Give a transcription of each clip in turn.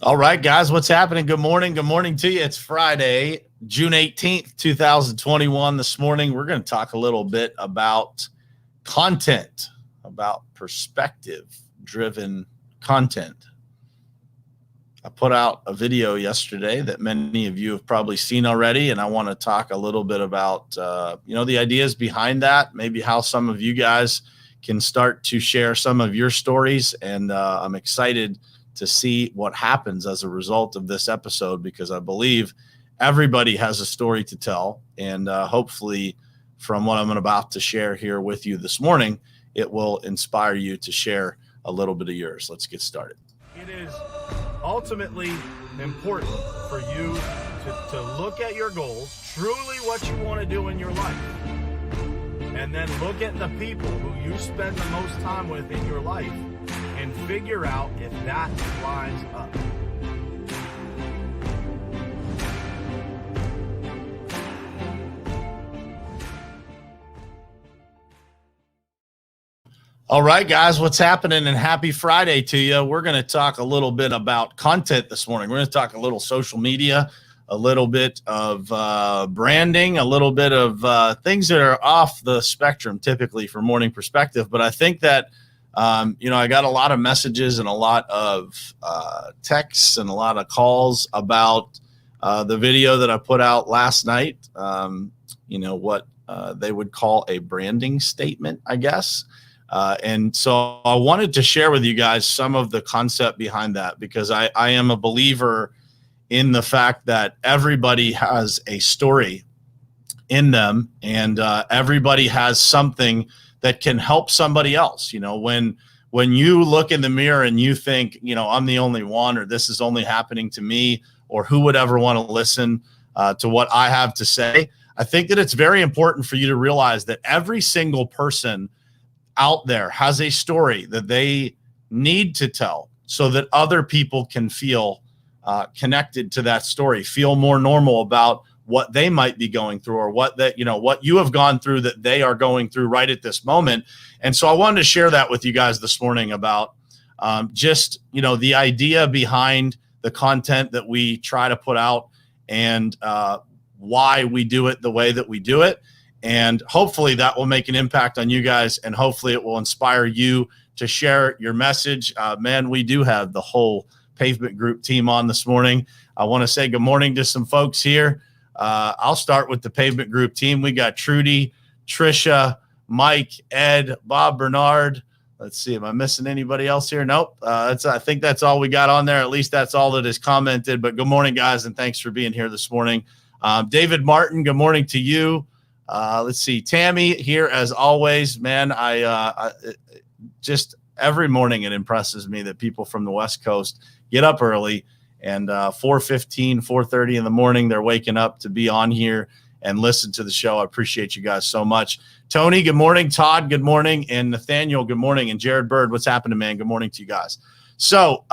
All right, guys, what's happening? Good morning. Good morning to you. It's Friday, June 18th, 2021. This morning, we're going to talk a little bit about content, about perspective-driven content. I put out a video yesterday that many of you have probably seen already, and I want to talk a little bit about, the ideas behind that, maybe how some of you guys can start to share some of your stories, and I'm excited to see what happens as a result of this episode, because I believe everybody has a story to tell. And hopefully from what I'm about to share here with you this morning, it will inspire you to share a little bit of yours. Let's get started. It is ultimately important for you to look at your goals, truly what you want to do in your life, and then look at the people who you spend the most time with in your life and figure out if that lines up. All right, guys, what's happening? And happy Friday to you. We're going to talk a little bit about content this morning. We're going to talk a little social media, a little bit of branding, a little bit of things that are off the spectrum typically for morning perspective. But I think that I got a lot of messages and a lot of texts and a lot of calls about the video that I put out last night. What they would call a branding statement, I guess. And so I wanted to share with you guys some of the concept behind that, because I am a believer in the fact that everybody has a story in them, and everybody has something that can help somebody else. When you look in the mirror and you think, I'm the only one, or this is only happening to me, or who would ever want to listen to what I have to say, I think that it's very important for you to realize that every single person out there has a story that they need to tell so that other people can feel connected to that story, feel more normal about what they might be going through, or what you have gone through that they are going through right at this moment. And so I wanted to share that with you guys this morning about the idea behind the content that we try to put out, and why we do it the way that we do it. And hopefully that will make an impact on you guys, and hopefully it will inspire you to share your message. Man, we do have the whole Pavement Group team on this morning. I want to say good morning to some folks here. I'll start with the Pavement Group team. We got Trudy, Trisha, Mike, Ed, Bob, Bernard. Let's see, am I missing anybody else here? Nope. I think that's all we got on there. At least that's all that is commented. But good morning, guys, and thanks for being here this morning. David Martin, good morning to you. Let's see, Tammy here as always. Man, I just every morning it impresses me that people from the West Coast get up early, and 4:15, 4:30 in the morning, they're waking up to be on here and listen to the show. I appreciate you guys so much. Tony, good morning. Todd, good morning. And Nathaniel, good morning. And Jared Bird, what's happening, man? Good morning to you guys. So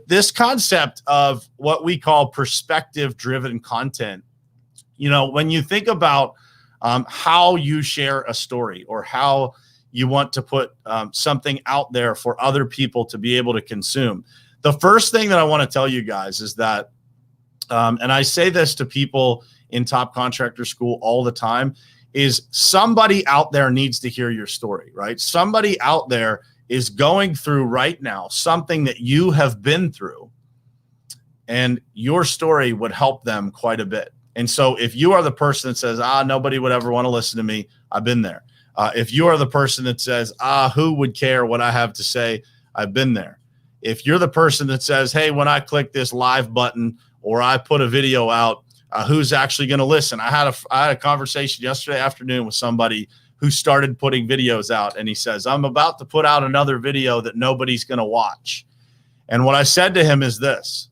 this concept of what we call perspective-driven content, when you think about how you share a story, or how you want to put something out there for other people to be able to consume. The first thing that I want to tell you guys is that, and I say this to people in Top Contractor School all the time, is somebody out there needs to hear your story, right? Somebody out there is going through right now something that you have been through, and your story would help them quite a bit. And so if you are the person that says, nobody would ever want to listen to me, I've been there. If you are the person that says, who would care what I have to say, I've been there. If you're the person that says, hey, when I click this live button, or I put a video out, who's actually going to listen? I had a conversation yesterday afternoon with somebody who started putting videos out, and he says, I'm about to put out another video that nobody's going to watch. And what I said to him is this: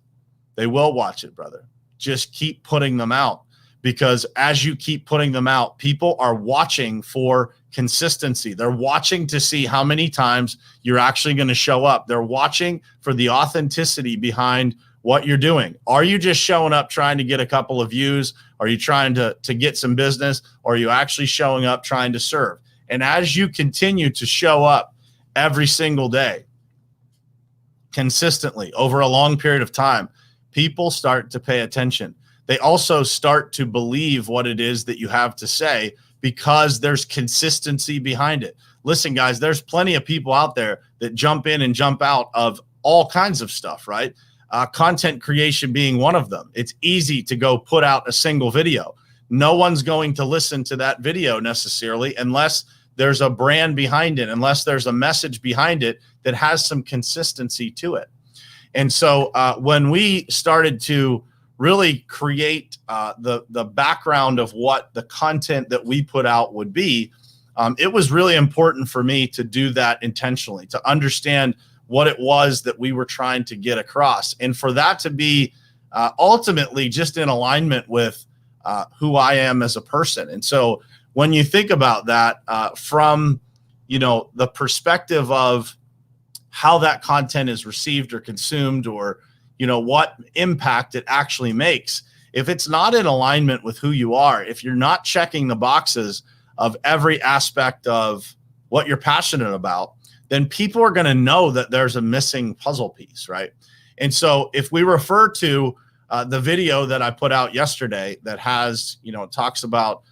they will watch it, brother. Just keep putting them out, because as you keep putting them out, people are watching for consistency. They're watching to see how many times you're actually going to show up. They're watching for the authenticity behind what you're doing. Are you just showing up trying to get a couple of views? Are you trying to get some business? Or are you actually showing up trying to serve? And as you continue to show up every single day, consistently over a long period of time, people start to pay attention. They also start to believe what it is that you have to say because there's consistency behind it. Listen, guys, there's plenty of people out there that jump in and jump out of all kinds of stuff, right? Content creation being one of them. It's easy to go put out a single video. No one's going to listen to that video necessarily unless there's a brand behind it, unless there's a message behind it that has some consistency to it. And so when we started to really create the background of what the content that we put out would be, it was really important for me to do that intentionally, to understand what it was that we were trying to get across. And for that to be ultimately just in alignment with who I am as a person. And so when you think about that from, the perspective of how that content is received or consumed, or, what impact it actually makes, if it's not in alignment with who you are, if you're not checking the boxes of every aspect of what you're passionate about, then people are going to know that there's a missing puzzle piece, right? And so if we refer to the video that I put out yesterday that has, it talks about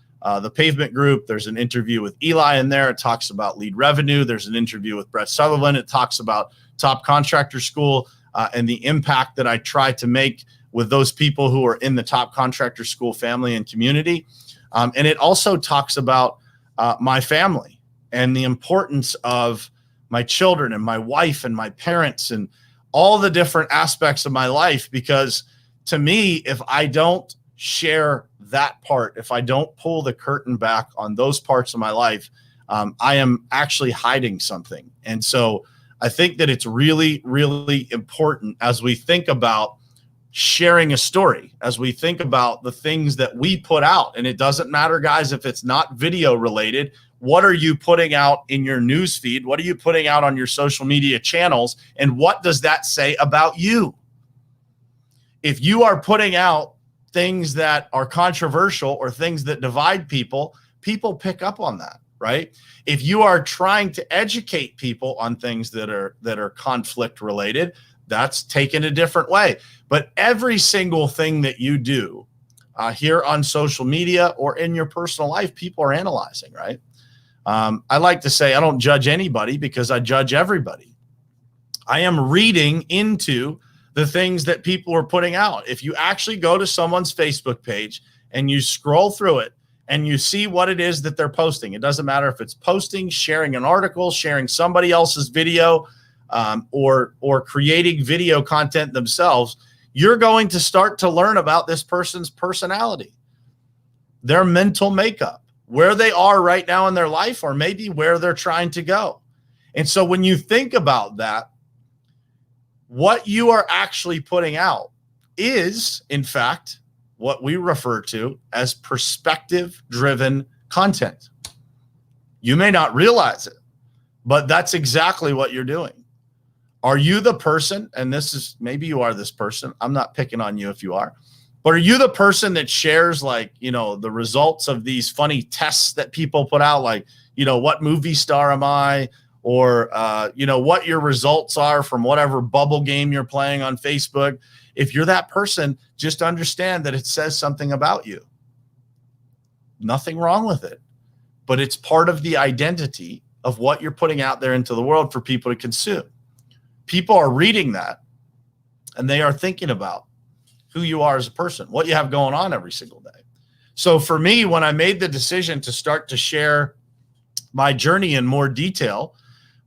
the Pavement Group, there's an interview with Eli in there. It talks about lead revenue. There's an interview with Brett Sutherland. It talks about Top Contractor School and the impact that I try to make with those people who are in the Top Contractor School family and community. And it also talks about my family and the importance of my children and my wife and my parents and all the different aspects of my life. Because to me, if I don't share that part, if I don't pull the curtain back on those parts of my life, I am actually hiding something. And so I think that it's really, really important as we think about sharing a story, as we think about the things that we put out. And it doesn't matter, guys, if it's not video related. What are you putting out in your news feed? What are you putting out on your social media channels? And what does that say about you? If you are putting out things that are controversial or things that divide people, people pick up on that, right? If you are trying to educate people on things that are conflict related, that's taken a different way. But every single thing that you do here on social media or in your personal life, people are analyzing, right? I like to say I don't judge anybody because I judge everybody. I am reading into the things that people are putting out. If you actually go to someone's Facebook page and you scroll through it and you see what it is that they're posting, it doesn't matter if it's posting, sharing an article, sharing somebody else's video, or creating video content themselves, you're going to start to learn about this person's personality, their mental makeup, where they are right now in their life, or maybe where they're trying to go. And so when you think about that, what you are actually putting out is, in fact, what we refer to as perspective-driven content. You may not realize it, but that's exactly what you're doing. Are you the person, and this is, maybe you are this person, I'm not picking on you if you are, but are you the person that shares the results of these funny tests that people put out, like, what movie star am I? Or, what your results are from whatever bubble game you're playing on Facebook. If you're that person, just understand that it says something about you. Nothing wrong with it, but it's part of the identity of what you're putting out there into the world for people to consume. People are reading that and they are thinking about who you are as a person, what you have going on every single day. So for me, when I made the decision to start to share my journey in more detail,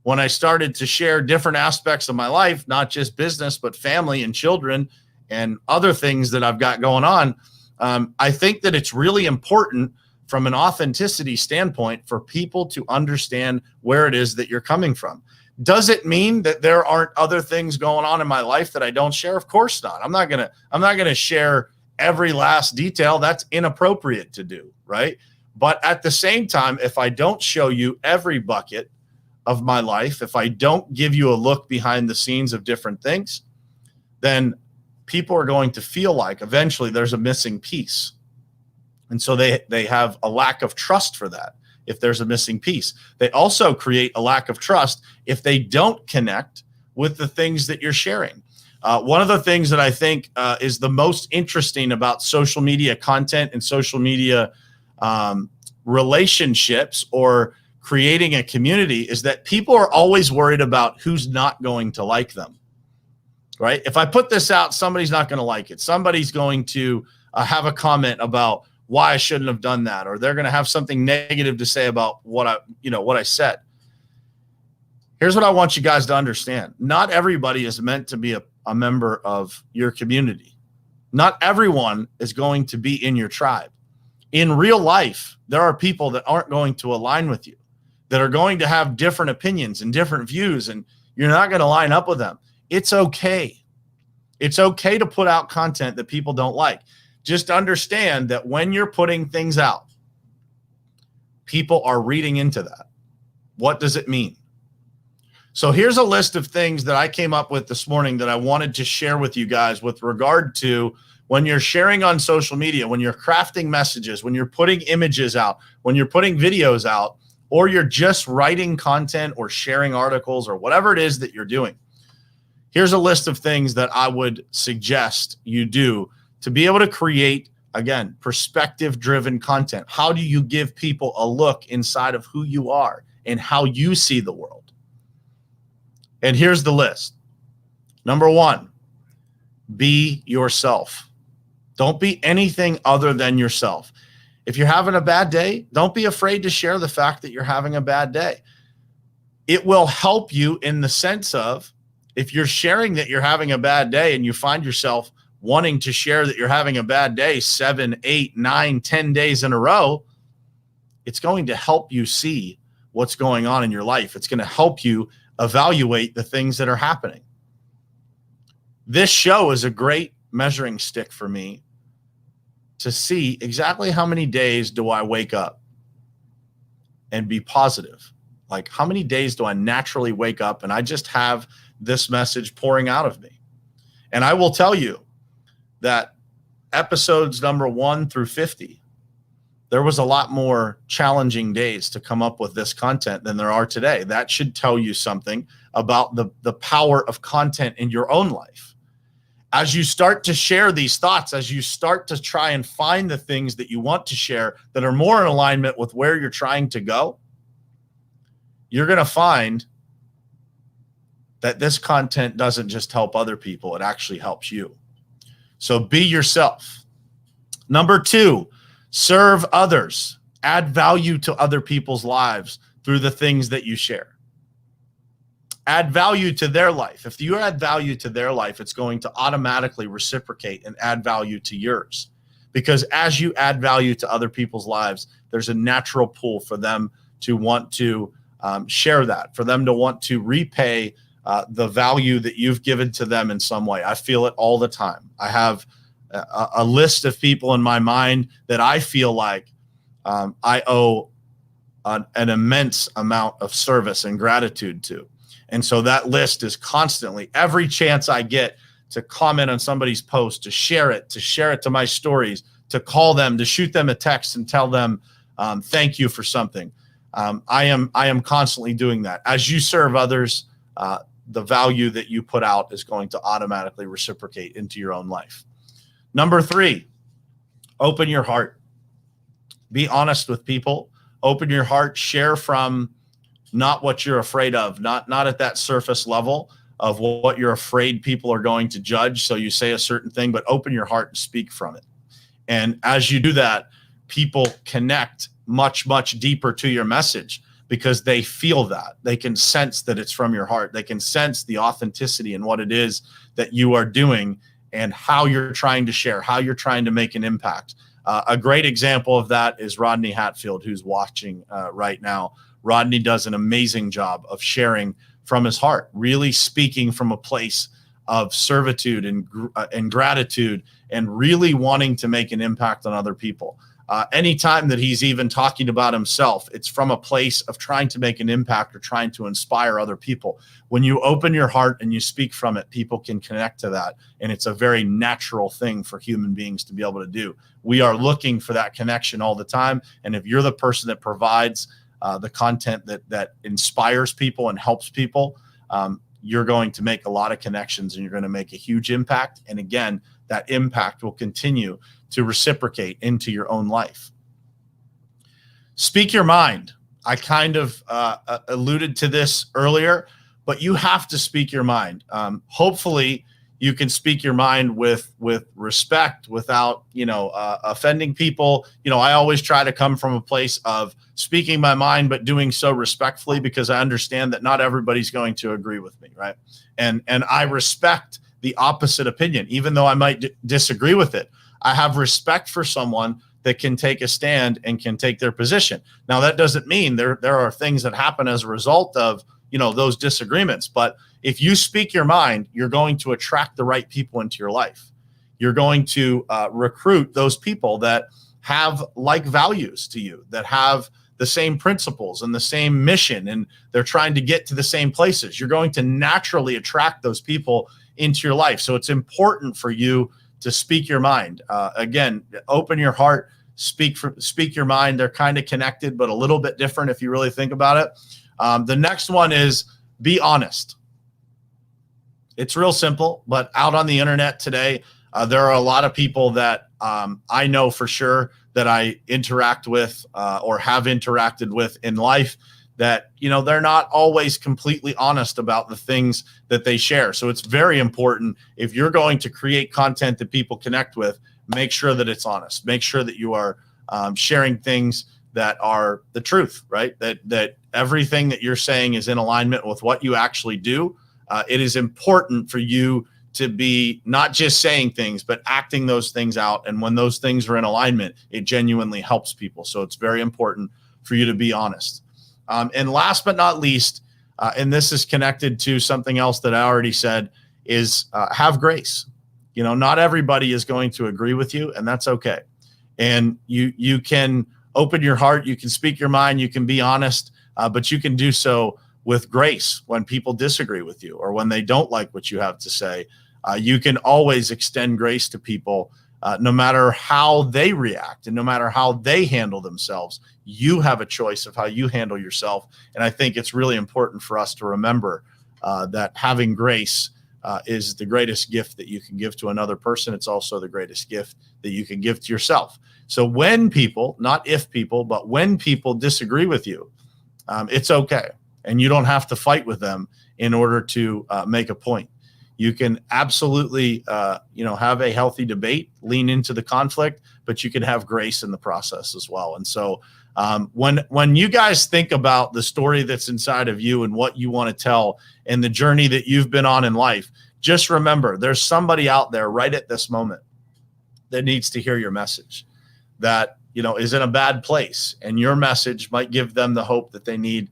when I started to share different aspects of my life, not just business, but family and children and other things that I've got going on, I think that it's really important from an authenticity standpoint for people to understand where it is that you're coming from. Does it mean that there aren't other things going on in my life that I don't share? Of course not. I'm not gonna share every last detail. That's inappropriate to do, right? But at the same time, if I don't show you every bucket of my life, if I don't give you a look behind the scenes of different things, then people are going to feel like eventually there's a missing piece. And so they have a lack of trust for that if there's a missing piece. They also create a lack of trust if they don't connect with the things that you're sharing. One of the things that I think is the most interesting about social media content and social media relationships or creating a community is that people are always worried about who's not going to like them, right? If I put this out, somebody's not going to like it. Somebody's going to have a comment about why I shouldn't have done that, or they're going to have something negative to say about what I said. Here's what I want you guys to understand. Not everybody is meant to be a member of your community. Not everyone is going to be in your tribe. In real life, there are people that aren't going to align with you, that are going to have different opinions and different views, and you're not going to line up with them. It's okay. It's okay to put out content that people don't like. Just understand that when you're putting things out, people are reading into that. What does it mean? So here's a list of things that I came up with this morning that I wanted to share with you guys with regard to when you're sharing on social media, when you're crafting messages, when you're putting images out, when you're putting videos out, or you're just writing content or sharing articles or whatever it is that you're doing. Here's a list of things that I would suggest you do to be able to create, again, perspective-driven content. How do you give people a look inside of who you are and how you see the world? And here's the list. Number one, be yourself. Don't be anything other than yourself. If you're having a bad day, don't be afraid to share the fact that you're having a bad day. It will help you in the sense of, if you're sharing that you're having a bad day and you find yourself wanting to share that you're having a bad day 7, 8, 9, 10 days in a row, it's going to help you see what's going on in your life. It's going to help you evaluate the things that are happening. This show is a great measuring stick for me to see exactly how many days do I wake up and be positive. Like, how many days do I naturally wake up and I just have this message pouring out of me? And I will tell you that episodes number 1 through 50, there was a lot more challenging days to come up with this content than there are today. That should tell you something about the power of content in your own life. As you start to share these thoughts, as you start to try and find the things that you want to share that are more in alignment with where you're trying to go, you're going to find that this content doesn't just help other people, it actually helps you. So be yourself. Number 2, serve others. Add value to other people's lives through the things that you share. Add value to their life. If you add value to their life, it's going to automatically reciprocate and add value to yours. Because as you add value to other people's lives, there's a natural pull for them to want to share that, for them to want to repay the value that you've given to them in some way. I feel it all the time. I have a list of people in my mind that I feel like I owe an immense amount of service and gratitude to. And so that list is constantly, every chance I get to comment on somebody's post, to share it to my stories, to call them, to shoot them a text and tell them thank you for something. I am constantly doing that. As you serve others, the value that you put out is going to automatically reciprocate into your own life. Number 3, open your heart. Be honest with people. Open your heart. Share from not what you're afraid of, not at that surface level of what you're afraid people are going to judge. So you say a certain thing, but open your heart and speak from it. And as you do that, people connect much, much deeper to your message because they feel that. They can sense that it's from your heart. They can sense the authenticity in what it is that you are doing and how you're trying to share, how you're trying to make an impact. A great example of that is Rodney Hatfield, who's watching right now. Rodney does an amazing job of sharing from his heart, really speaking from a place of servitude and gratitude and really wanting to make an impact on other people. Anytime that he's even talking about himself, it's from a place of trying to make an impact or trying to inspire other people. When you open your heart and you speak from it, people can connect to that. And it's a very natural thing for human beings to be able to do. We are looking for that connection all the time. And if you're the person that provides the content that inspires people and helps people, you're going to make a lot of connections and you're going to make a huge impact. And again, that impact will continue to reciprocate into your own life. Speak your mind. I kind of alluded to this earlier, but you have to speak your mind. Hopefully you can speak your mind with respect without, offending people. I always try to come from a place of speaking my mind, but doing so respectfully, because I understand that not everybody's going to agree with me. Right. And I respect the opposite opinion, even though I might disagree with it. I have respect for someone that can take a stand and can take their position. Now, that doesn't mean there are things that happen as a result of, those disagreements. But if you speak your mind, you're going to attract the right people into your life. You're going to recruit those people that have like values to you, that have the same principles and the same mission, and they're trying to get to the same places. You're going to naturally attract those people into your life. So it's important for you to speak your mind. Again, open your heart, speak your mind. They're kind of connected, but a little bit different if you really think about it. The next one is be honest. It's real simple, but out on the internet today, there are a lot of people that I know for sure that I interact with or have interacted with in life that, they're not always completely honest about the things that they share. So it's very important, if you're going to create content that people connect with, make sure that it's honest. Make sure that you are sharing things that are the truth, right? That everything that you're saying is in alignment with what you actually do. It is important for you to be not just saying things, but acting those things out. And when those things are in alignment, it genuinely helps people. So it's very important for you to be honest. And last but not least, and this is connected to something else that I already said, is have grace. Not everybody is going to agree with you, and that's okay. And you can open your heart, you can speak your mind, you can be honest, but you can do so with grace when people disagree with you or when they don't like what you have to say. You can always extend grace to people, no matter how they react and no matter how they handle themselves. You have a choice of how you handle yourself. And I think it's really important for us to remember that having grace is the greatest gift that you can give to another person. It's also the greatest gift that you can give to yourself. So when people, not if people, but when people disagree with you, it's okay. And you don't have to fight with them in order to make a point. You can absolutely, have a healthy debate, lean into the conflict, but you can have grace in the process as well. And so when you guys think about the story that's inside of you and what you want to tell and the journey that you've been on in life, just remember there's somebody out there right at this moment that needs to hear your message, that, is in a bad place. And your message might give them the hope that they need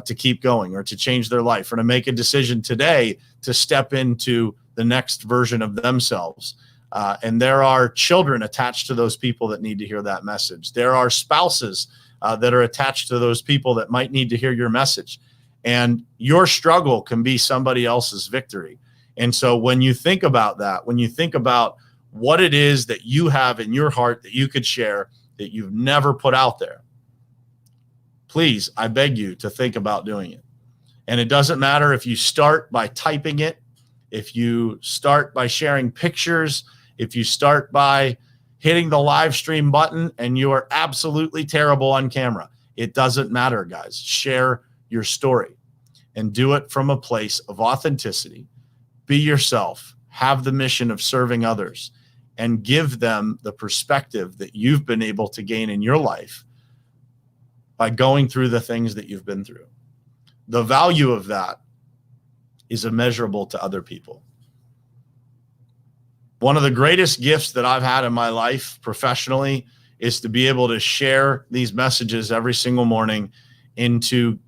to keep going or to change their life or to make a decision today to step into the next version of themselves. And there are children attached to those people that need to hear that message. There are spouses that are attached to those people that might need to hear your message. And your struggle can be somebody else's victory. And so when you think about that, when you think about what it is that you have in your heart that you could share that you've never put out there, please, I beg you to think about doing it. And it doesn't matter if you start by typing it, if you start by sharing pictures, if you start by hitting the live stream button and you are absolutely terrible on camera. It doesn't matter, guys. Share your story and do it from a place of authenticity. Be yourself. Have the mission of serving others and give them the perspective that you've been able to gain in your life by going through the things that you've been through. The value of that is immeasurable to other people. One of the greatest gifts that I've had in my life professionally is to be able to share these messages every single morning and to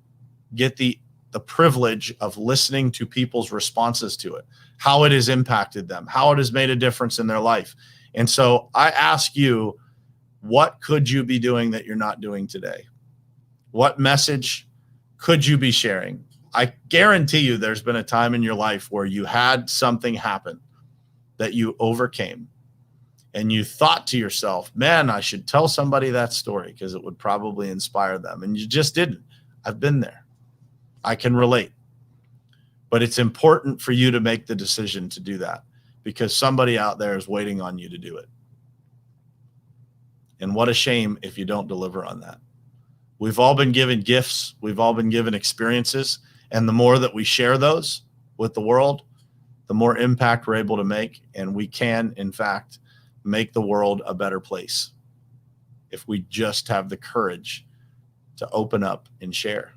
get the privilege of listening to people's responses to it, how it has impacted them, how it has made a difference in their life. And so I ask you, what could you be doing that you're not doing today? What message could you be sharing? I guarantee you there's been a time in your life where you had something happen that you overcame and you thought to yourself, man, I should tell somebody that story because it would probably inspire them. And you just didn't. I've been there. I can relate. But it's important for you to make the decision to do that because somebody out there is waiting on you to do it. And what a shame if you don't deliver on that. We've all been given gifts. We've all been given experiences. And the more that we share those with the world, the more impact we're able to make. And we can, in fact, make the world a better place if we just have the courage to open up and share.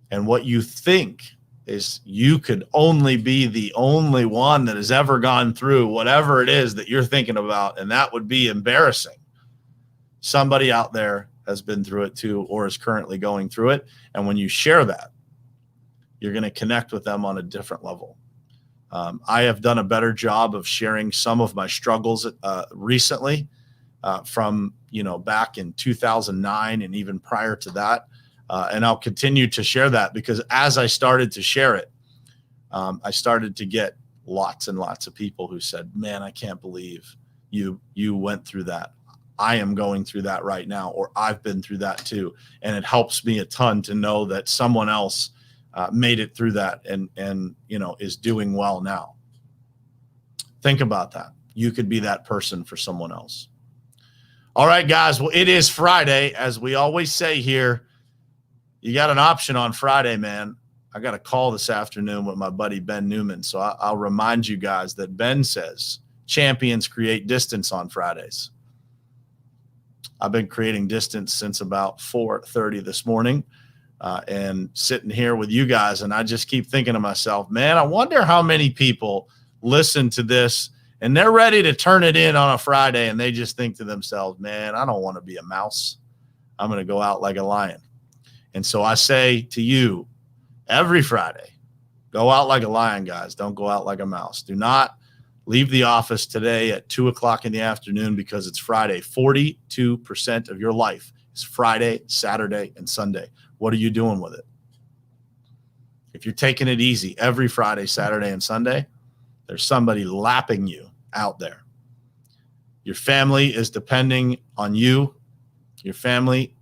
And what you think is you could only be the only one that has ever gone through whatever it is that you're thinking about, and that would be embarrassing. Somebody out there has been through it too, or is currently going through it. And when you share that, you're going to connect with them on a different level. I have done a better job of sharing some of my struggles recently from, back in 2009 and even prior to that. And I'll continue to share that because as I started to share it, I started to get lots and lots of people who said, man, I can't believe you went through that. I am going through that right now, or I've been through that too. And it helps me a ton to know that someone else made it through that and is doing well now. Think about that. You could be that person for someone else. All right, guys. Well, it is Friday. As we always say here, you got an option on Friday, man. I got a call this afternoon with my buddy Ben Newman. So I'll remind you guys that Ben says champions create distance on Fridays. I've been creating distance since about 4:30 this morning and sitting here with you guys. And I just keep thinking to myself, man, I wonder how many people listen to this and they're ready to turn it in on a Friday. And they just think to themselves, man, I don't want to be a mouse. I'm going to go out like a lion. And so I say to you every Friday, go out like a lion, guys. Don't go out like a mouse. Do not leave the office today at 2:00 in the afternoon because it's Friday. 42% of your life is Friday, Saturday, and Sunday. What are you doing with it? If you're taking it easy every Friday, Saturday, and Sunday, there's somebody lapping you out there. Your family is depending on you. Your family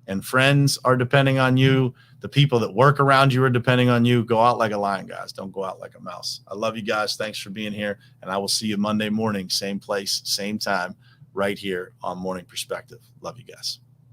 and friends are depending on you. The people that work around you are depending on you. Go out like a lion, guys. Don't go out like a mouse. I love you guys. Thanks for being here. And I will see you Monday morning, same place, same time, right here on Morning Perspective. Love you guys.